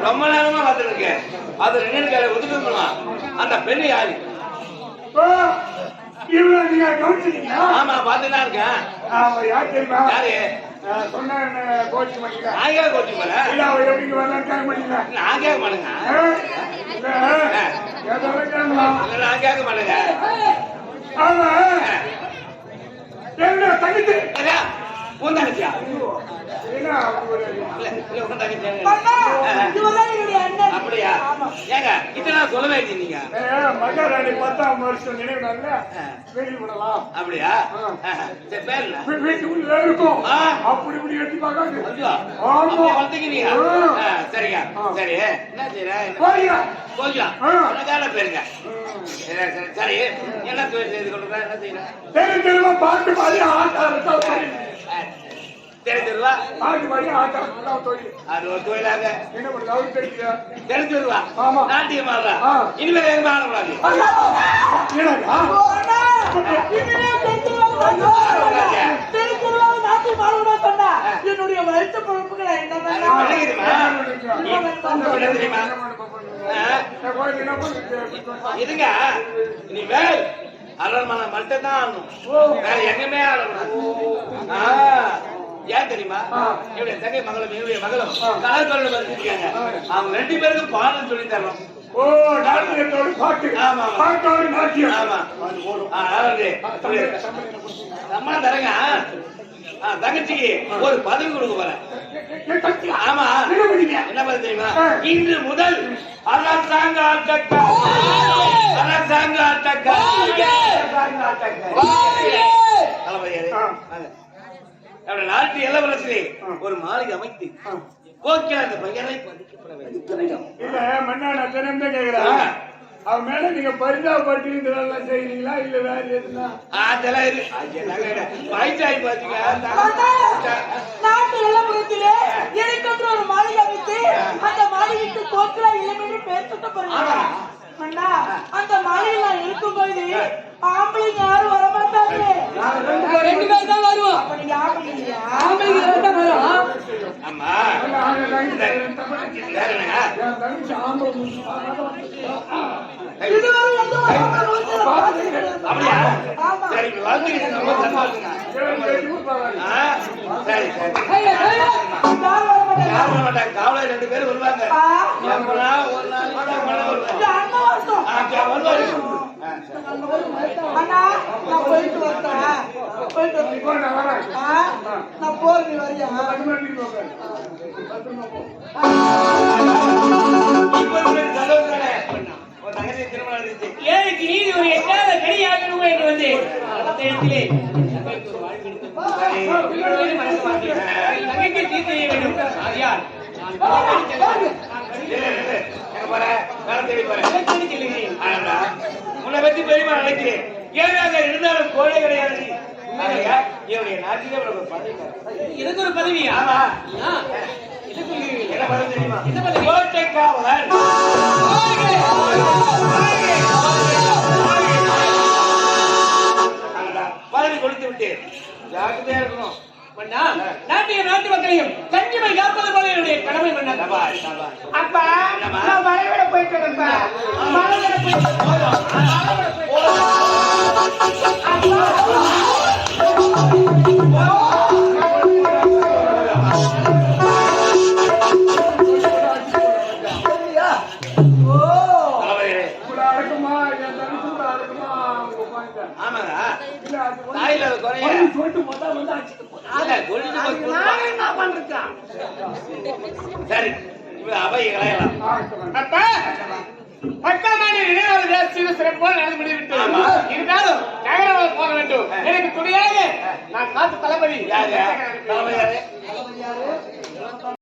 ரொம்ப நேரமா பார்த்துருக்கேன். அது ரெண்டு ஒதுக்கணுமா அந்த பெண்ணு யாரு? ஆமா பாத்துதான் இருக்கேன். யாரு சொன்ன கோச்சு மாட்டீங்க? நான் கோச்சு போறேன். நான் கேட்க மாட்டேங்க. நான் கேட்க மாட்டேங்க. தங்கச்சி உன் தங்கச்சியா? அப்படியா? ஏங்க இத்தனை சொல்லவே நீங்க மகாராணி 10ஆம் வருஷம் நினைவு நாள்ல வெளியிடலாம். அப்படியா? பேர் வீட்டுக்குள்ள இருக்கும். அப்படி இப்படி எடுத்து பார்க்காது. வளர்த்துக்கிறீங்க. சரிங்க சரி. என்ன செய்யறேன்? கோயிலாம் பேருங்க. சரி என்ன தொழில் செய்து கொண்டு என்ன செய்யறேன்? பாட்டு மாதிரி ஆட்டா தெரிஞ்சிருவா. பாட்டு மாதிரி ஆட்டா தொழில். அது ஒரு தொழிலாக என்ன பண்ணுறது தெரிஞ்சிருவா. நாட்டியம் ஆடுறா. இனிமேல் எங்க ஆடக்கூடாது. என்னுடைய வருத்த பொறுப்புகளை இதுங்க இனிமேல் அரண்மனை மட்டும் தான் ஆடணும். வேற எங்கேயுமே ஆடக்கூடாது. ஏன் தெரியுமா? என்னுடைய தங்கை மகளும் என்னுடைய மகளும் கலாச்சாரம் வச்சிருக்காங்க. அவங்க 2 பேருக்கும் பாடம் சொல்லி தரணும். ஓ நாட்டியத்தோடு பாட்டு. ஆமா பாட்டோடு நாட்டியம். ஆமா சம்பளம் தரங்க. தங்கச்சிக்கு ஒரு பதவி கொடுக்க போறேன். என் தங்கச்சியா? ஆமா. என்ன பண்ணீங்க? என்ன பதவி தெரியுமா? இன்று முதல் அரசாங்க ஆட்டக்கா நாட்டு இளவரசரே ஒரு மாளிகை அமைத்து போக்கில் அந்த பையனை பதிக்கப்பட வேண்டும். இல்ல மன்னா நான் தினமே கேக்குறேன். அவன் மேல நீங்க பரிதாபப்பட்டு இதெல்லாம் செய்யறீங்களா இல்ல வேற எதுனா? அதெல்லாம் வயசாகி பாத்தீங்க. நாட்டு இளபுரத்திலே எனக்கு ஒரு மாளிகை அமைத்து அந்த மாளிகைக்கு கோக்கிலா இளமைன்னு பேர் சுட்ட போறீங்க. அண்ணா அந்த மாளிகையில் நான் இருக்கும்போது ஆம்பளைங்க யாரும் வரமாட்டாங்க. ரெண்டு பேர் தான் வருவோம். அப்ப நீங்க ஆம்பளைங்க ரெண்டு பேரும். ஆமா. இதுவரை எந்த ஒரு அப்படியா? சரி வாழ்க்கை ரொம்ப சந்தோஷங்க. சரி சரி யாரும் வர மாட்டாங்க. காவலர் 2 பேர் வருவாங்க. எப்பனா ஒரு நாள் அண்ணா நான் போயிட்டு வரேன். நான் போறேன். நீ வரியா? ஏழைக்கு நீதி ஒரு எட்டாத கடியாகணும் என்று வந்து அந்த இடத்திலே தங்கைக்கு தீர்த்து செய்ய வேண்டும். அது யார்? உன்னை பத்தி பெரியமா நினைக்கிறேன். ஏழாக இருந்தாலும் கோழை கிடையாது. என்னுடைய நாட்டிலே ஒரு பதவி. இதுக்கு ஒரு பதவி. ஆமா. என்ன பதவி தெரியுமா? கோட்டை காவலர். பதவி கொடுத்து விட்டு ஜாக்கிரதையா இருக்கணும். நாட்டு மக்களையும் கஞ்சிமை காப்பது போல என்னுடைய கடமை பண்ண. அப்பா நான் மலைவிட போயிட்டு மலைவிட சரி அவைகளை அப்பா 10ஆம் ஆண்டு நினைவாள தேசிய சிறப்போடு நடந்து முடிவிட்டது. இருந்தாலும் நகரம் போக வேண்டும். எனக்கு துணையாக நான் காத்து தளபதி யாரு?